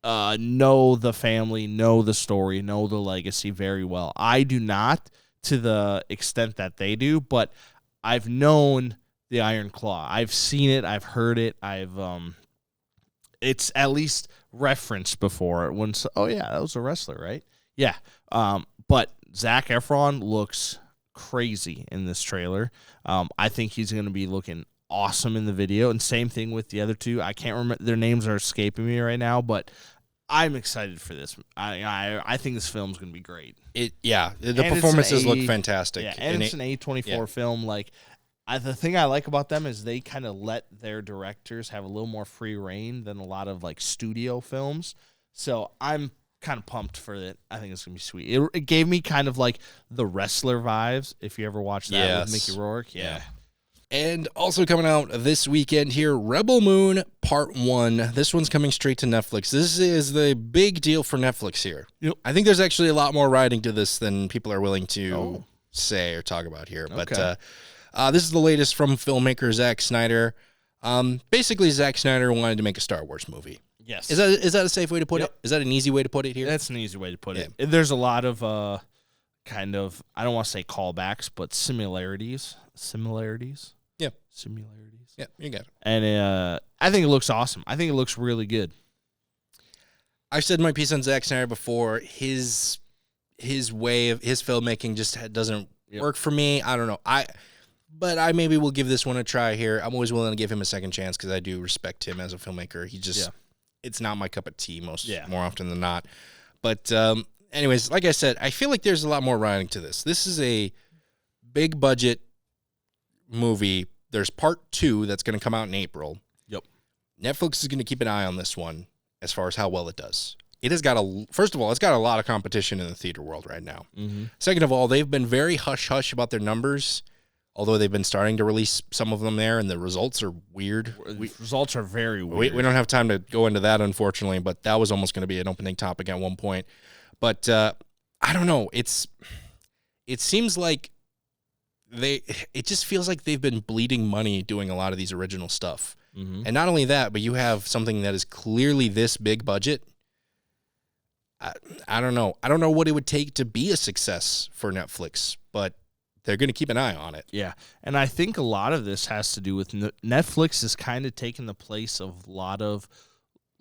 know the family, know the story, know the legacy very well. I do not to the extent that they do, but I've known the Iron Claw. I've seen it. I've heard it. It's at least referenced before. Oh yeah, that was a wrestler, right? Yeah. But Zac Efron looks crazy in this trailer. I think he's going to be looking awesome in the video, and same thing with the other two. I can't remember, their names are escaping me right now, but I'm excited for this. I think this film's going to be great. The performances look fantastic. Yeah, and it's an A24 film. Like, the thing I like about them is they kind of let their directors have a little more free reign than a lot of like studio films. So I'm kind of pumped for it. I think it's gonna be sweet. It gave me kind of like the Wrestler vibes. If you ever watched that with Mickey Rourke, yeah. And also coming out this weekend here, Rebel Moon Part 1. This one's coming straight to Netflix. This is the big deal for Netflix here. Yep. I think there's actually a lot more riding to this than people are willing to say or talk about here. Okay. But this is the latest from filmmaker Zack Snyder. Basically, Zack Snyder wanted to make a Star Wars movie. Yes. Is that a safe way to put it? Is that an easy way to put it here? That's an easy way to put it. There's a lot of kind of, I don't want to say callbacks, but similarities. Yeah. Similarities. Yeah, you got it. And I think it looks awesome. I think it looks really good. I've said my piece on Zack Snyder before. His way of his filmmaking just doesn't work for me. I don't know. But I maybe will give this one a try here. I'm always willing to give him a second chance because I do respect him as a filmmaker. He just, it's not my cup of tea more often than not. But anyways, like I said, I feel like there's a lot more riding to this. This is a big budget movie. There's part 2 that's going to come out in April. Yep. Netflix is going to keep an eye on this one as far as how well it does. It has got first of all, it's got a lot of competition in the theater world right now. Mm-hmm. Second of all, they've been very hush-hush about their numbers, although they've been starting to release some of them there, and the results are weird. Results are very weird. We don't have time to go into that, unfortunately, but that was almost going to be an opening topic at one point. But I don't know. It seems like it just feels like they've been bleeding money doing a lot of these original stuff. Mm-hmm. And not only that, but you have something that is clearly this big budget. I don't know. I don't know what it would take to be a success for Netflix, but they're going to keep an eye on it. Yeah, and I think a lot of this has to do with Netflix is kind of taking the place of a lot of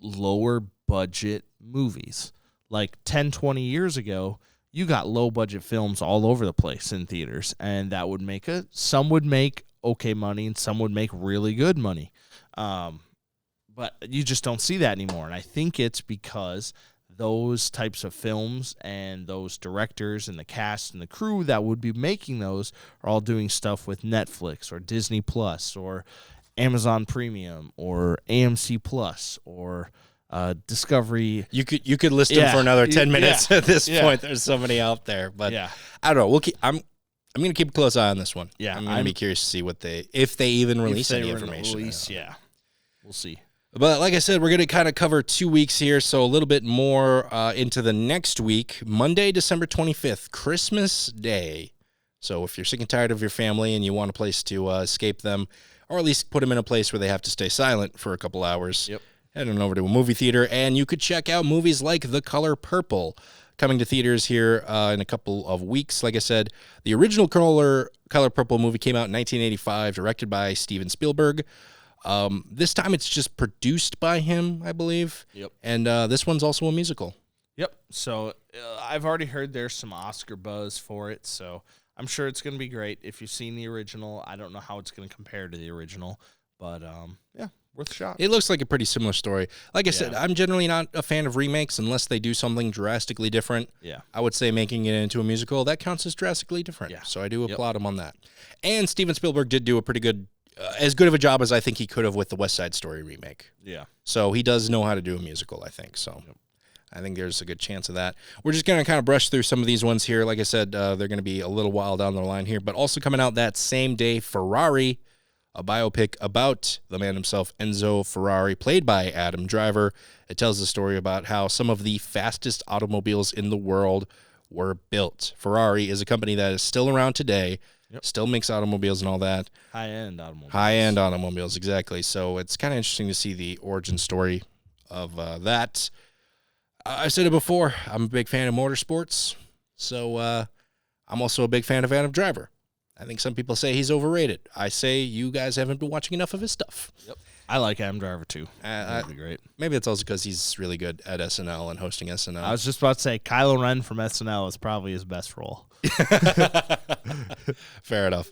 lower budget movies. Like 10, 20 years ago, you got low budget films all over the place in theaters, and that would make some would make okay money and some would make really good money. But you just don't see that anymore, and I think it's because those types of films and those directors and the cast and the crew that would be making those are all doing stuff with Netflix or Disney Plus or Amazon Premium or AMC Plus or Discovery. You could list them for another 10 minutes at this point. There's so many out there, but I don't know. I'm going to keep a close eye on this one. Yeah, I'm going to be curious to see if they even release any information. We'll see. But like I said, we're going to kind of cover 2 weeks here, so a little bit more into the next week. Monday, December 25th, Christmas Day. So if you're sick and tired of your family and you want a place to escape them, or at least put them in a place where they have to stay silent for a couple hours, head on over to a movie theater, and you could check out movies like The Color Purple, coming to theaters here in a couple of weeks. Like I said, the original Color Purple movie came out in 1985, directed by Steven Spielberg. This time it's just produced by him, I believe. Yep. And this one's also a musical. Yep. So I've already heard there's some Oscar buzz for it, so I'm sure it's going to be great. If you've seen the original, I don't know how it's going to compare to the original, but yeah, worth a shot. It looks like a pretty similar story. Like I said, I'm generally not a fan of remakes unless they do something drastically different. Yeah. I would say making it into a musical, that counts as drastically different. Yeah. So I do applaud him on that. And Steven Spielberg did do a pretty good, as good of a job as I think he could have with the West Side Story remake. Yeah. So he does know how to do a musical, I think. So I think there's a good chance of that. We're just going to kind of brush through some of these ones here. Like I said, they're going to be a little while down the line here, but also coming out that same day, Ferrari, a biopic about the man himself, Enzo Ferrari, played by Adam Driver. It tells the story about how some of the fastest automobiles in the world were built. Ferrari is a company that is still around today, still makes automobiles and all that. High-end automobiles. High-end automobiles, exactly. So it's kind of interesting to see the origin story of that. I've said it before, I'm a big fan of motorsports, so I'm also a big fan of Adam Driver. I think some people say he's overrated. I say you guys haven't been watching enough of his stuff. Yep. I like Adam Driver, too. That'd be great. Maybe it's also because he's really good at SNL and hosting SNL. I was just about to say, Kylo Ren from SNL is probably his best role. Fair enough.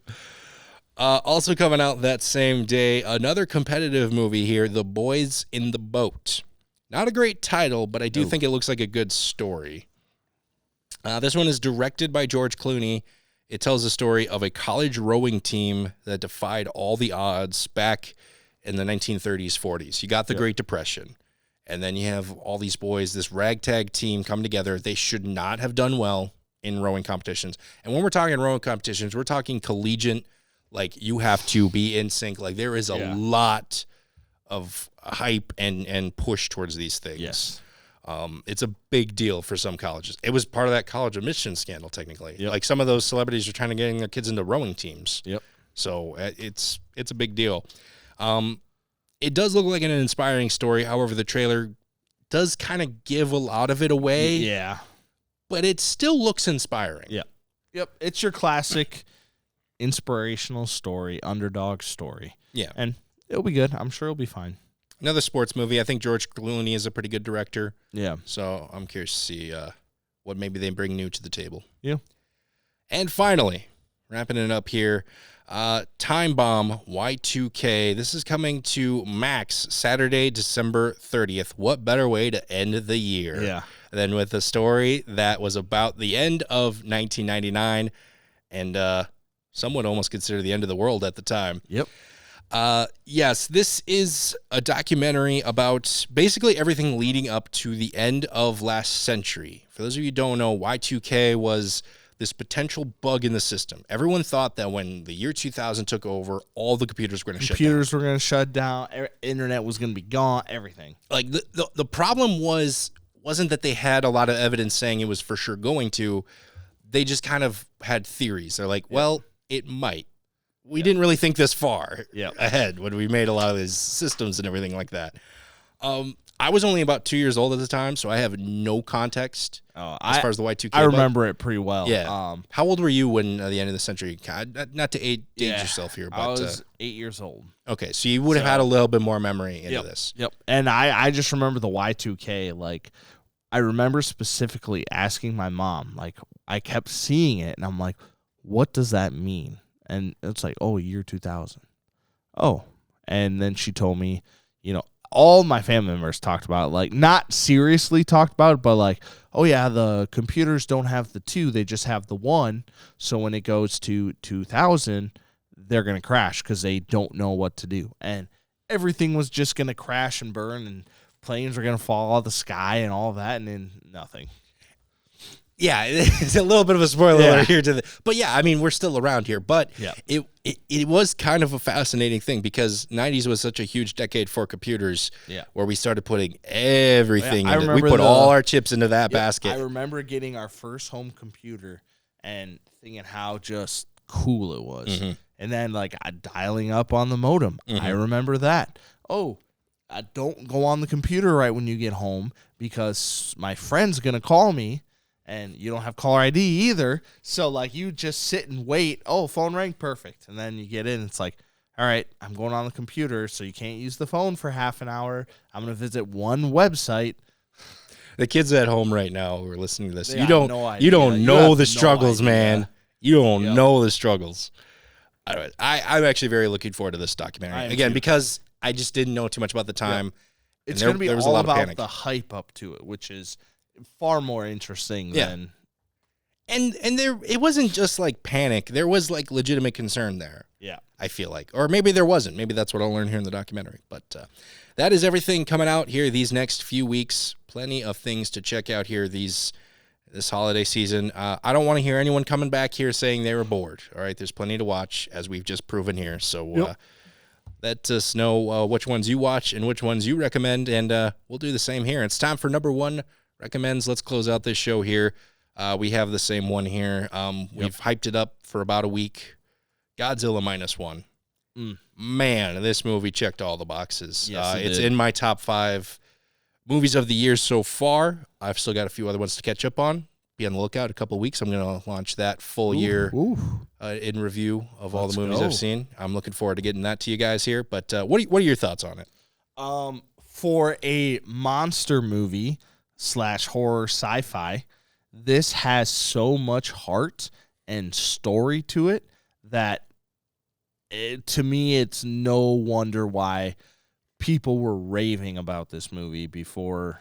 Also coming out that same day, another competitive movie here, The Boys in the Boat. Not a great title, but I do think it looks like a good story. This one is directed by George Clooney. It tells the story of a college rowing team that defied all the odds back in the 1930s, 40s. You got the Great Depression, and then you have all these boys, this ragtag team come together. They should not have done well in rowing competitions. And when we're talking rowing competitions, we're talking collegiate, like you have to be in sync. Like there is a lot of hype and push towards these things. Yes. It's a big deal for some colleges. It was part of that college admission scandal, technically. Yep. Like some of those celebrities are trying to get their kids into rowing teams. Yep. So it's a big deal. It does look like an inspiring story. However, the trailer does kind of give a lot of it away. Yeah. But it still looks inspiring. Yeah. Yep. It's your classic inspirational story, underdog story. Yeah. And it'll be good. I'm sure it'll be fine. Another sports movie. I think George Clooney is a pretty good director. Yeah. So I'm curious to see what maybe they bring new to the table. Yeah. And finally, wrapping it up here, Time Bomb Y2K. This is coming to Max Saturday, December 30th. What better way to end the year than with a story that was about the end of 1999 and some would almost consider the end of the world at the time. Yep. Yes, this is a documentary about basically everything leading up to the end of last century. For those of you who don't know, Y2K was this potential bug in the system. Everyone thought that when the year 2000 took over, all the computers were going to shut down. Computers were going to shut down. Internet was going to be gone. Everything. Like the problem wasn't that they had a lot of evidence saying it was for sure going to. They just kind of had theories. They're like, well, it might. We didn't really think this far ahead when we made a lot of these systems and everything like that. I was only about 2 years old at the time, so I have no context as far as the Y2K. I remember it pretty well. Yeah. How old were you when the end of the century? Not to age yourself here, but I was 8 years old. Okay, so you would have had a little bit more memory into this. Yep. And I just remember the Y2K. Like, I remember specifically asking my mom. Like, I kept seeing it, and I'm like, "What does that mean?" And it's like, "Oh, year 2000." Oh, and then she told me, all my family members talked about it, like not seriously talked about it, but like, oh yeah, the computers don't have the 2, they just have the 1. So when it goes to 2000, they're going to crash because they don't know what to do. And everything was just going to crash and burn and planes were going to fall out of the sky and all of that. And then nothing. Yeah, it's a little bit of a spoiler alert here but yeah, I mean, we're still around here, but it was kind of a fascinating thing because 90s was such a huge decade for computers where we started putting everything into it. We put all our chips into that basket. I remember getting our first home computer and thinking how just cool it was. Mm-hmm. And then like dialing up on the modem. I remember that. Oh, don't go on the computer right when you get home because my friend's going to call me and you don't have caller ID either. So, like, you just sit and wait. Oh, phone rang, perfect. And then you get in. It's like, all right, I'm going on the computer, so you can't use the phone for half an hour. I'm going to visit one website. The kids at home right now who are listening to this, They you don't know the struggles, man. You don't know the struggles. I'm actually very looking forward to this documentary again because I just didn't know too much about the time. Yep. It's going to be there was all a lot about of panic. the hype up to it, which is far more interesting than. And there, it wasn't just like panic. There was like legitimate concern there. Yeah, I feel like, or maybe there wasn't. Maybe that's what I'll learn here in the documentary. But that is everything coming out here these next few weeks. Plenty of things to check out here this holiday season. I don't want to hear anyone coming back here saying they were bored. All right, there's plenty to watch, as we've just proven here. So let us know which ones you watch and which ones you recommend, and we'll do the same here. It's time for number one recommends. Let's close out this show here. We have the same one here. We've hyped it up for about a week. Godzilla -1. Man, this movie checked all the boxes. Yes, it's in my top 5 movies of the year so far. I've still got a few other ones to catch up on. Be on the lookout. A couple of weeks, I'm going to launch that full year in review of all the movies I've seen. I'm looking forward to getting that to you guys here. But what are your thoughts on it? For a monster movie / horror sci-fi, this has so much heart and story to it that to me, it's no wonder why people were raving about this movie before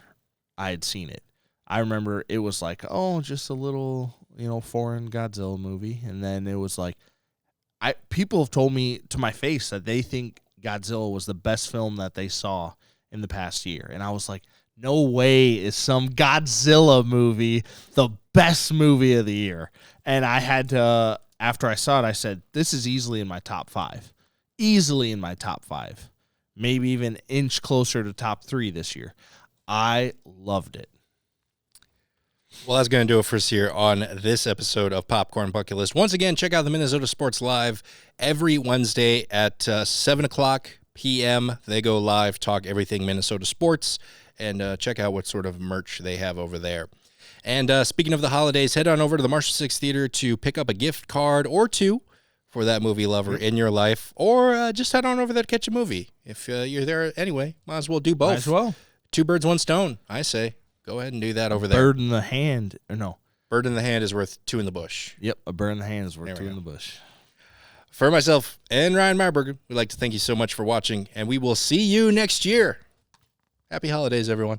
I had seen it. I remember it was like, oh, just a little, foreign Godzilla movie. And then it was like, people have told me to my face that they think Godzilla was the best film that they saw in the past year. And I was like, no way is some Godzilla movie the best movie of the year. And I had to, after I saw it, I said, this is easily in my top 5. Easily in my top 5. Maybe even inch closer to top 3 this year. I loved it. Well, that's going to do it for us here on this episode of Popcorn Bucket List. Once again, check out the Minnesota Sports Live every Wednesday at 7 o'clock p.m. They go live, talk everything Minnesota sports, and check out what sort of merch they have over there. And speaking of the holidays, head on over to the Marshall 6 Theater to pick up a gift card or 2 for that movie lover in your life, or just head on over there to catch a movie. If you're there anyway, might as well do both. Might as well. 2 birds, 1 stone, I say. Go ahead and do that over there. Bird in the hand. Or no. Bird in the hand is worth 2 in the bush. Yep, a bird in the hand is worth 2 in the bush. For myself and Ryan Marburger, we'd like to thank you so much for watching, and we will see you next year. Happy holidays, everyone.